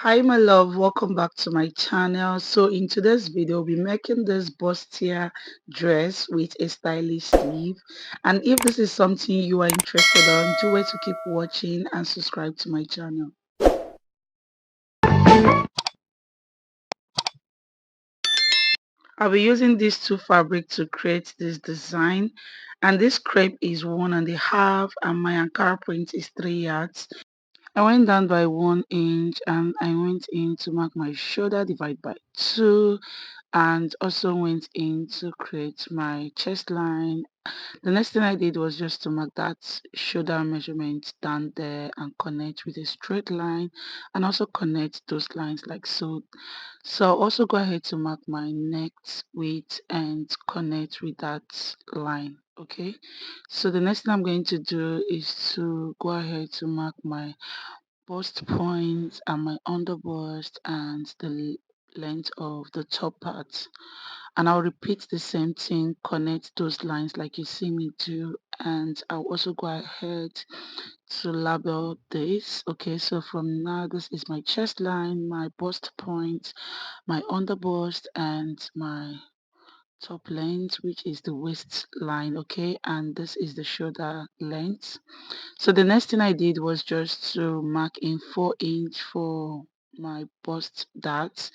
Hi my love, welcome back to my channel. So in today's video, we'll be making this bustier dress with a stylish sleeve. And if this is something you are interested on, do wait to keep watching and subscribe to my channel. I'll be using these two fabrics to create this design, and this crepe is 1.5 and my Ankara print is 3 yards. I went down by 1 inch and I went in to mark my shoulder divide by 2 and also went in to create my chest line. The next thing I did was just to mark that shoulder measurement down there and connect with a straight line and also connect those lines like so. So I'll also go ahead to mark my neck width and connect with that line. Okay, so the next thing I'm going to do is to go ahead to mark my bust point and my under bust and the length of the top part, and I'll repeat the same thing, connect those lines like you see me do, and I'll also go ahead to label this. Okay, so from now this is my chest line, my bust point, my under bust, and my top length, which is the waist line. Okay, and this is the shoulder length. So the next thing I did was just to mark in 4 inch for my bust dart,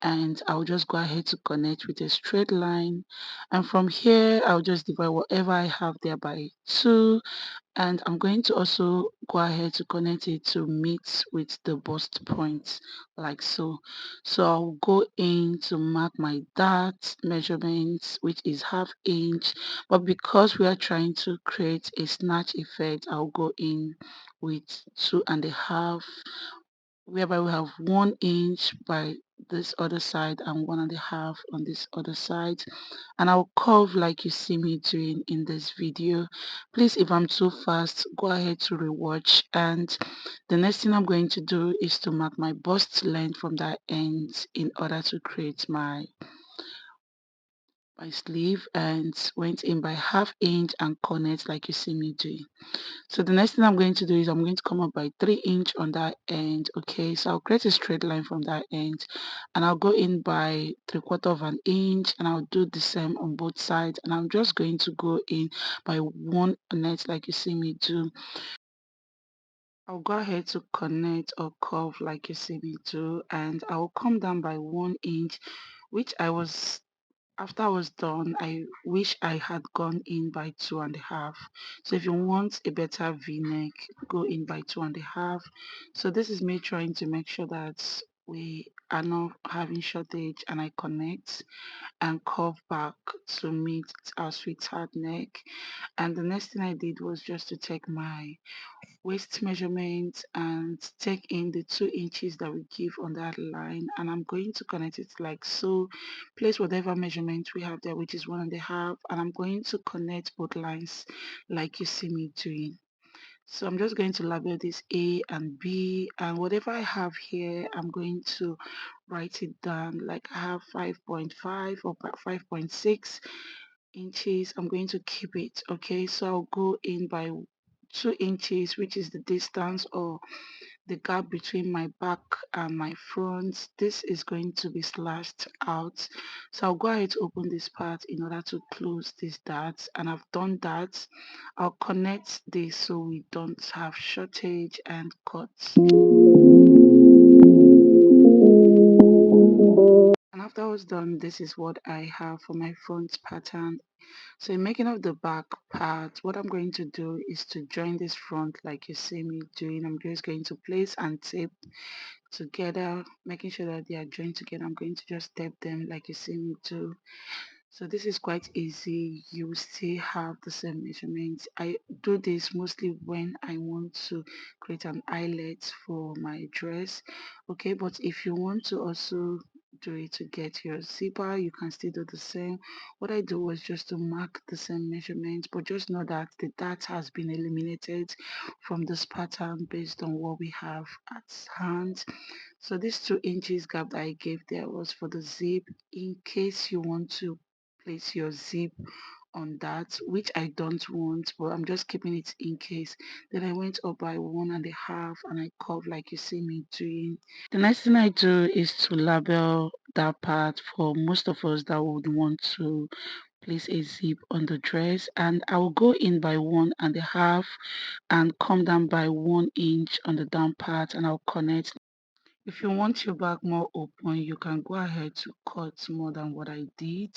and I'll just go ahead to connect with a straight line, and from here I'll just divide whatever I have there by 2, and I'm going to also go ahead to connect it to meet with the bust point like so. So I'll go in to mark my dart measurements, which is 1/2 inch, but because we are trying to create a snatch effect, I'll go in with 2.5, whereby we have 1 inch by this other side and 1.5 on this other side, and I'll curve like you see me doing in this video. Please, if I'm too fast, go ahead to rewatch. And the next thing I'm going to do is to mark my bust length from that end in order to create my sleeve, and went in by 1/2 inch and connect like you see me doing. So the next thing I'm going to do is I'm going to come up by 3 inch on that end. Okay, so I'll create a straight line from that end, and I'll go in by 3/4 inch, and I'll do the same on both sides, and I'm just going to go in by 1 net like you see me do. I'll go ahead to connect or curve like you see me do, and I'll come down by 1 inch, which after I was done, I wish I had gone in by 2.5. So if you want a better v-neck, go in by 2.5. So this is me trying to make sure that we are not having shortage, and I connect and curve back to meet our sweetheart neck. And the next thing I did was just to take my waist measurement and take in the 2 inches that we give on that line, and I'm going to connect it like so. Place whatever measurement we have there, which is 1.5, and I'm going to connect both lines like you see me doing. So I'm just going to label this A and B, and whatever I have here, I'm going to write it down. Like I have 5.5 or 5.6 inches. I'm going to keep it. Okay, so I'll go in by 2 inches, which is the distance or the gap between my back and my front. This is going to be slashed out, so I'll go ahead to open this part in order to close this dart, and I've done that. I'll connect this so we don't have shortage and cuts. And after I was done, this is what I have for my front pattern. So in making up the back part, what I'm going to do is to join this front like you see me doing. I'm just going to place and tape together, making sure that they are joined together. I'm going to just tape them like you see me do. So this is quite easy. You still have the same measurements. I do this mostly when I want to create an eyelet for my dress. Okay, but if you want to also do it to get your zipper, you can still do the same. What I do was just to mark the same measurement, but just know that the dart has been eliminated from this pattern based on what we have at hand. So this 2 inches gap that I gave there was for the zip, in case you want to place your zip on that, which I don't want, but I'm just keeping it in case. Then I went up by 1.5 and I curved like you see me doing. The next thing I do is to label that part for most of us that would want to place a zip on the dress, and I will go in by 1.5 and come down by 1 inch on the down part, and I'll connect. If you want your back more open, you can go ahead to cut more than what I did.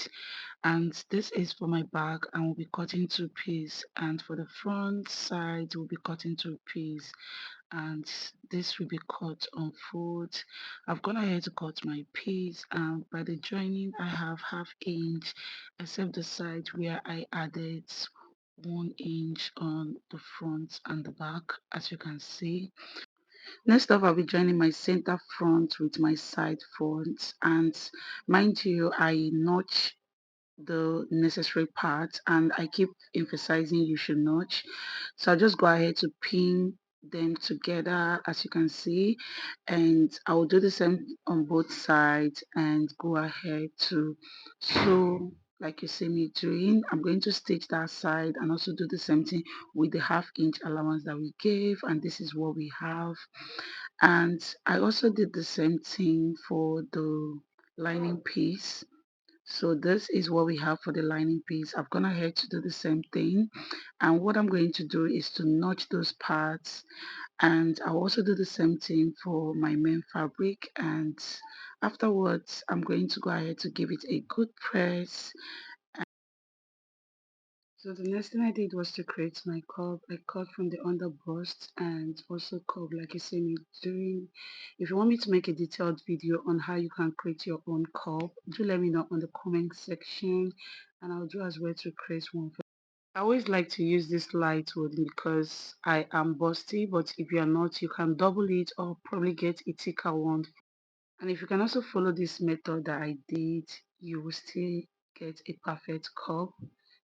And this is for my back, and we'll be cutting 2 pieces, and for the front side we'll be cutting 2 pieces, and this will be cut on foot. I've gone ahead to cut my piece, and by the joining I have 1/2 inch, except the side where I added 1 inch on the front and the back, as you can see. Next up, I'll be joining my center front with my side front, and mind you, I notch the necessary part, and I keep emphasizing you should notch. So I'll just go ahead to pin them together, as you can see, and I will do the same on both sides and go ahead to sew like you see me doing. I'm going to stitch that side and also do the same thing with the 1/2 inch allowance that we gave, and this is what we have. And I also did the same thing for the lining piece. So this is what we have for the lining piece. I've gone ahead to do the same thing, and what I'm going to do is to notch those parts, and I'll also do the same thing for my main fabric, and afterwards I'm going to go ahead to give it a good press. So the next thing I did was to create my curve. I cut from the under bust and also curve like you see me doing. If you want me to make a detailed video on how you can create your own curve, do let me know on the comment section, and I'll do as well to create one for you. I always like to use this light wood because I am busty, but if you are not, you can double it or probably get a thicker one. And if you can also follow this method that I did, you will still get a perfect curve.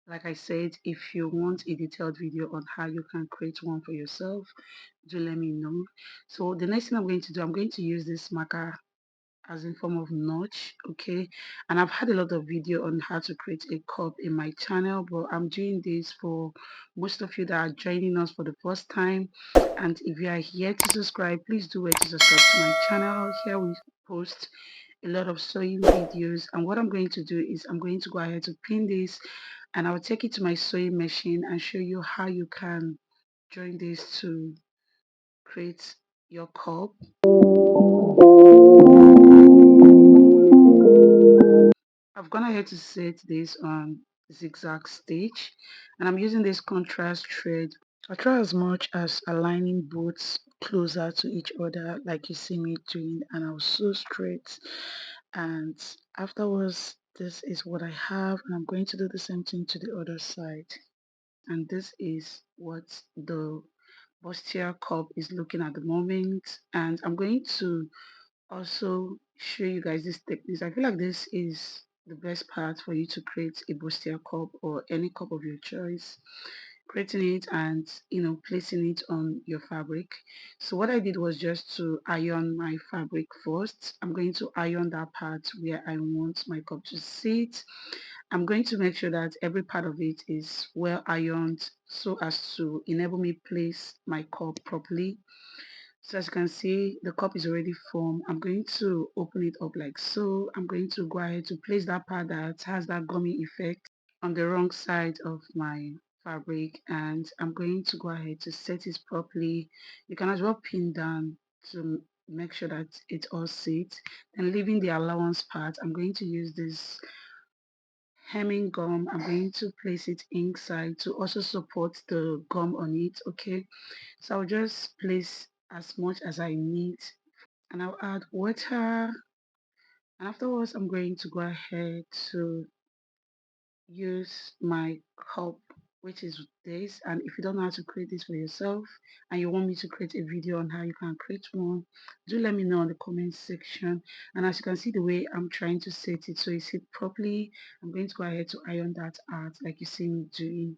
Like I said, if you want a detailed video on how you can create one for yourself, do let me know. So the next thing I'm going to do, I'm going to use this marker as in form of notch, okay, and I've had a lot of video on how to create a cup in my channel, but I'm doing this for most of you that are joining us for the first time. And if you are here to subscribe, please do wait to subscribe to my channel. Here we post a lot of sewing videos, and what I'm going to do is I'm going to go ahead to pin this, and I'll take it to my sewing machine and show you how you can join this to create your cup. I've gone ahead to set this on zigzag stitch, and I'm using this contrast thread. I try as much as aligning both closer to each other like you see me doing, and I'll sew straight, and afterwards this is what I have, and I'm going to do the same thing to the other side. And this is what the Bustier cup is looking at the moment, and I'm going to also show you guys this technique. I feel like this is the best part for you to create a bustier cup or any cup of your choice, creating it and placing it on your fabric. So what I did was just to iron my fabric first. I'm going to iron that part where I want my cup to sit. I'm going to make sure that every part of it is well ironed so as to enable me place my cup properly. So as you can see, the cup is already formed. I'm going to open it up like so. I'm going to go ahead to place that part that has that gummy effect on the wrong side of my fabric, and I'm going to go ahead to set it properly. You can as well pin down to make sure that it all sits. And leaving the allowance part, I'm going to use this hemming gum. I'm going to place it inside to also support the gum on it, okay? So I'll just place as much as I need, and I'll add water, and afterwards I'm going to go ahead to use my cup, which is this. And if you don't know how to create this for yourself and you want me to create a video on how you can create one, do let me know in the comment section. And as you can see, the way I'm trying to set it so you sit properly, I'm going to go ahead to iron that out like you see me doing.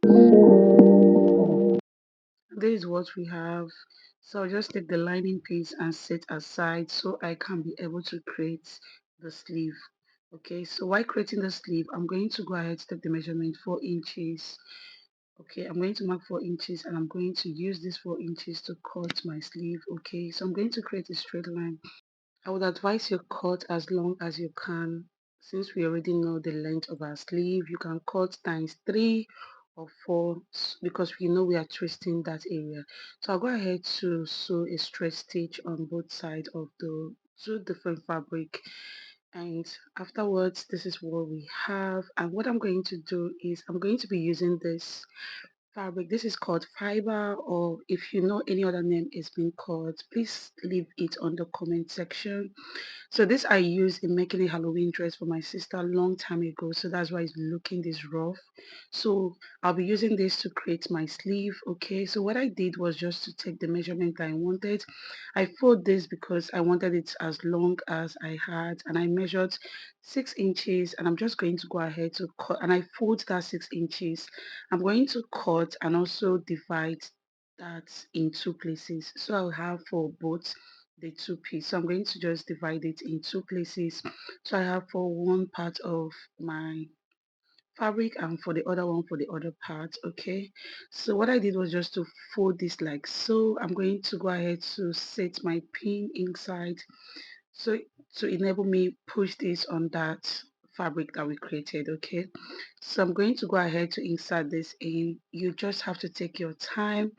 This is what we have. So I'll just take the lining piece and set aside so I can be able to create the sleeve. Okay, so while creating the sleeve, I'm going to go ahead to take the measurement 4 inches. Okay, I'm going to mark 4 inches and I'm going to use this 4 inches to cut my sleeve. Okay, so I'm going to create a straight line. I would advise you cut as long as you can. Since we already know the length of our sleeve, you can cut times 3 or 4 because we know we are twisting that area. So I'll go ahead to sew a stretch stitch on both sides of the two different fabric, and afterwards this is what we have. And what I'm going to do is I'm going to be using this fabric. This is called fiber, or if you know any other name it's been called, please leave it on the comment section. So this I used in making a Halloween dress for my sister a long time ago. So that's why it's looking this rough. So I'll be using this to create my sleeve. Okay, so what I did was just to take the measurement I wanted. I fold this because I wanted it as long as I had, and I measured 6 inches, and I'm just going to go ahead to cut, and I fold that 6 inches. I'm going to cut and also divide that in two places. So I'll have for both the two piece. So I'm going to just divide it in two places. So I have for one part of my fabric and for the other one for the other part. Okay, so what I did was just to fold this like so. I'm going to go ahead to set my pin inside, so to enable me push this on that fabric that we created. Okay, so I'm going to go ahead to insert this in. You just have to take your time.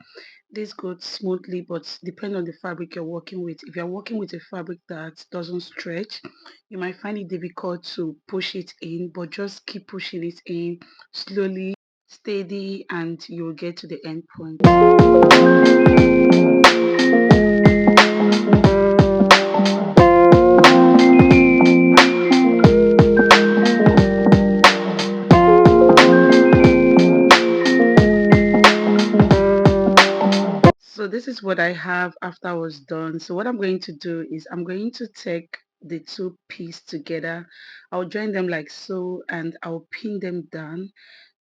This goes smoothly, but depend on the fabric you're working with. If you're working with a fabric that doesn't stretch, you might find it difficult to push it in, but just keep pushing it in slowly, steady, and you'll get to the end point. So this is what I have after I was done. So what I'm going to do is I'm going to take the two pieces together. I'll join them like so, and I'll pin them down.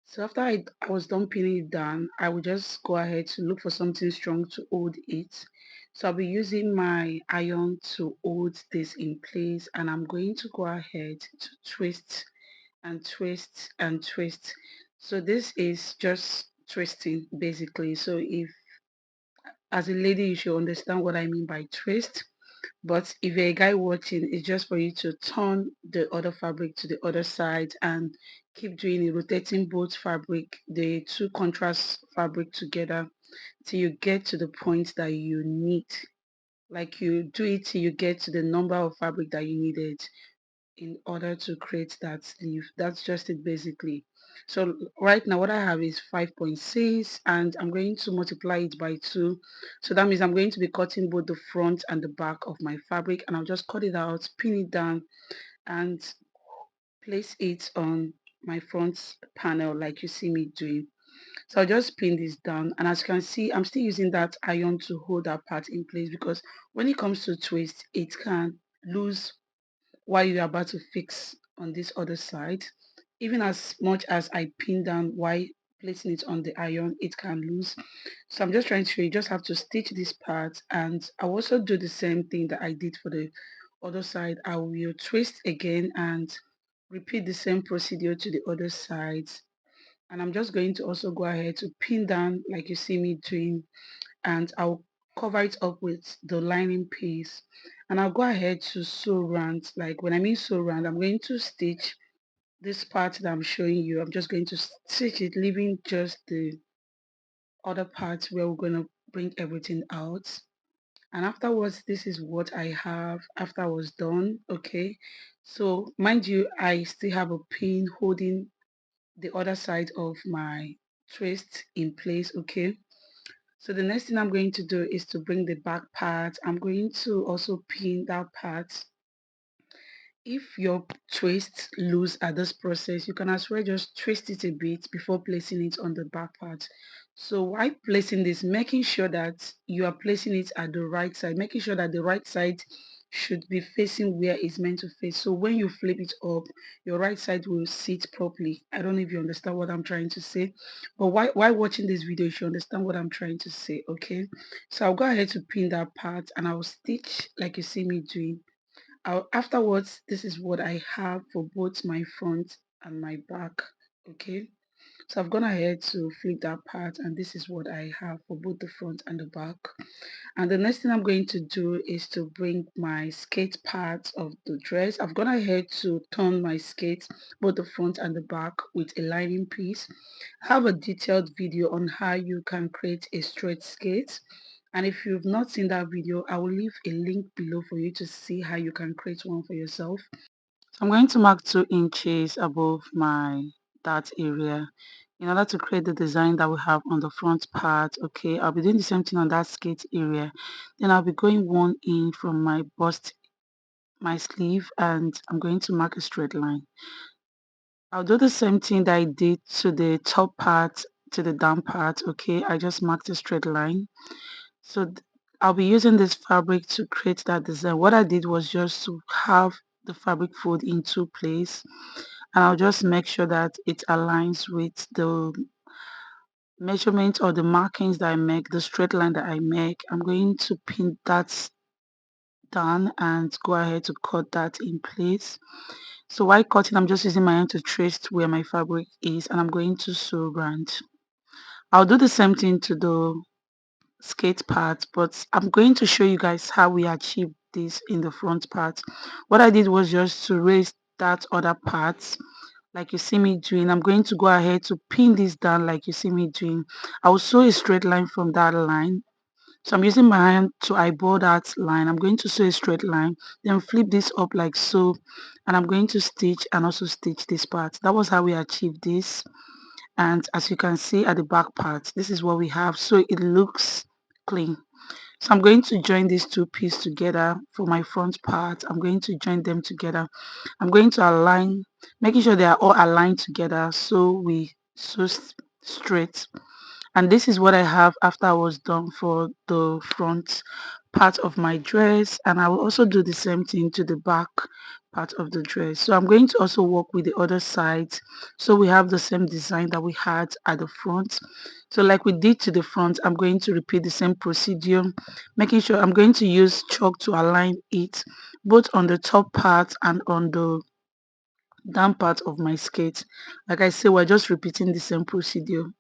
So after I was done pinning it down, I will just go ahead to look for something strong to hold it. So I'll be using my iron to hold this in place, and I'm going to go ahead to twist and twist and twist. So this is just twisting basically. So if as a lady you should understand what I mean by twist, but if you're a guy watching, it's just for you to turn the other fabric to the other side and keep doing it, rotating both fabric, the two contrast fabric together till you get to the point that you need. Like you do it till you get to the number of fabric that you needed in order to create that sleeve. That's just it basically. So right now what I have is 5.6, and I'm going to multiply it by 2. So that means I'm going to be cutting both the front and the back of my fabric, and I'll just cut it out, pin it down, and place it on my front panel like you see me doing. So I'll just pin this down, and as you can see, I'm still using that iron to hold that part in place, because when it comes to twist, it can lose while you're about to fix on this other side. Even as much as I pin down while placing it on the iron, it can lose. So I'm just trying to show you, just have to stitch this part, and I'll also do the same thing that I did for the other side. I will twist again and repeat the same procedure to the other sides. And I'm just going to also go ahead to pin down like you see me doing, and I'll cover it up with the lining piece, and I'll go ahead to sew round. Like when I mean sew round, I'm going to stitch this part that I'm showing you. I'm just going to stitch it, leaving just the other part where we're going to bring everything out. And afterwards, this is what I have after I was done. Okay, so mind you, I still have a pin holding the other side of my twist in place. Okay, so the next thing I'm going to do is to bring the back part. I'm going to also pin that part. If your twist loose at this process, you can as well just twist it a bit before placing it on the back part. So while placing this, making sure that you are placing it at the right side, making sure that the right side should be facing where it's meant to face. So when you flip it up, your right side will sit properly. I don't know if you understand what I'm trying to say, but while watching this video, you should understand what I'm trying to say. Okay, so I'll go ahead to pin that part, and I'll stitch like you see me doing. Afterwards, this is what I have for both my front and my back. Okay, so I've gone ahead to flip that part, and this is what I have for both the front and the back. And the next thing I'm going to do is to bring my skate part of the dress. I've gone ahead to turn my skate, both the front and the back, with a lining piece. I have a detailed video on how you can create a straight skate. And if you've not seen that video, I will leave a link below for you to see how you can create one for yourself. So I'm going to mark 2 inches above my that area in order to create the design that we have on the front part. Okay, I'll be doing the same thing on that skate area. Then I'll be going 1 inch from my bust, my sleeve, and I'm going to mark a straight line. I'll do the same thing that I did to the top part, to the down part. Okay, I just marked a straight line. So I'll be using this fabric to create that design. What I did was just to have the fabric fold in 2 places, and I'll just make sure that it aligns with the measurement or the markings that I make, the straight line that I make. I'm going to pin that down and go ahead to cut that in place. So while cutting, I'm just using my hand to trace where my fabric is, and I'm going to sew round. I'll do the same thing to the skate part, but I'm going to show you guys how we achieve this in the front part. What I did was just to raise that other part like you see me doing. I'm going to go ahead to pin this down like you see me doing. I will sew a straight line from that line. So I'm using my hand to eyeball that line. I'm going to sew a straight line, then flip this up like so, and I'm going to stitch and also stitch this part. That was how we achieved this. And as you can see at the back part, this is what we have, so it looks clean. So I'm going to join these 2 pieces together for my front part. I'm going to join them together. I'm going to align, making sure they are all aligned together so we sew straight. And this is what I have after I was done for the front part of my dress, and I will also do the same thing to the back part of the dress. So I'm going to also work with the other sides so we have the same design that we had at the front. So like we did to the front, I'm going to repeat the same procedure, making sure I'm going to use chalk to align it both on the top part and on the down part of my skirt. Like I say, we're just repeating the same procedure.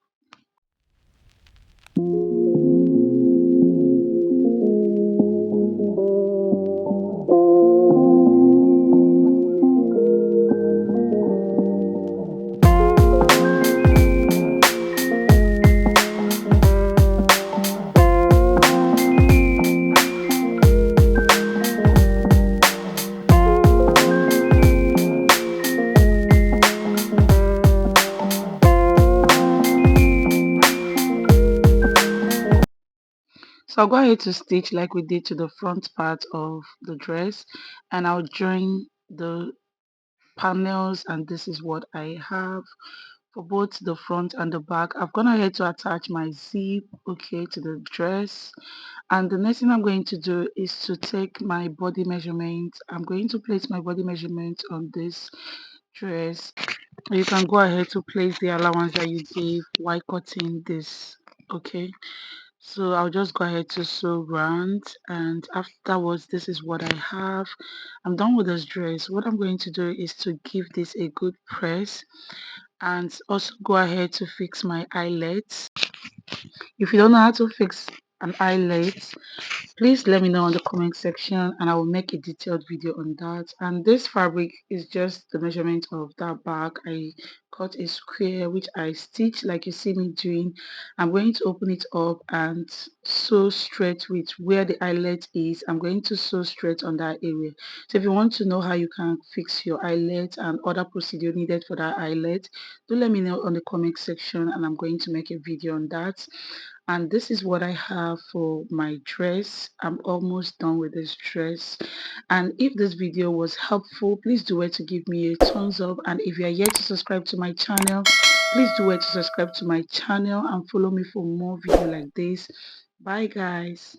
So I'll go ahead to stitch like we did to the front part of the dress, and I'll join the panels, and this is what I have for both the front and the back. I've gone ahead to attach my zip, okay, to the dress. And the next thing I'm going to do is to take my body measurement. I'm going to place my body measurement on this dress. You can go ahead to place the allowance that you gave while cutting this, okay. So I'll just go ahead to sew round, and afterwards this is what I have. I'm done with this dress. What I'm going to do is to give this a good press and also go ahead to fix my eyelets. If you don't know how to fix an eyelet, please let me know in the comment section and I will make a detailed video on that. And this fabric is just the measurement of that bag. I cut a square which I stitch like you see me doing. I'm going to open it up and sew straight with where the eyelet is. I'm going to sew straight on that area. So if you want to know how you can fix your eyelet and other procedure needed for that eyelet, do let me know on the comment section and I'm going to make a video on that. And this is what I have for my dress. I'm almost done with this dress, and if this video was helpful, please do it to give me a thumbs up, and if you are yet to subscribe to my channel, please do it to subscribe to my channel and follow me for more video like this. Bye guys.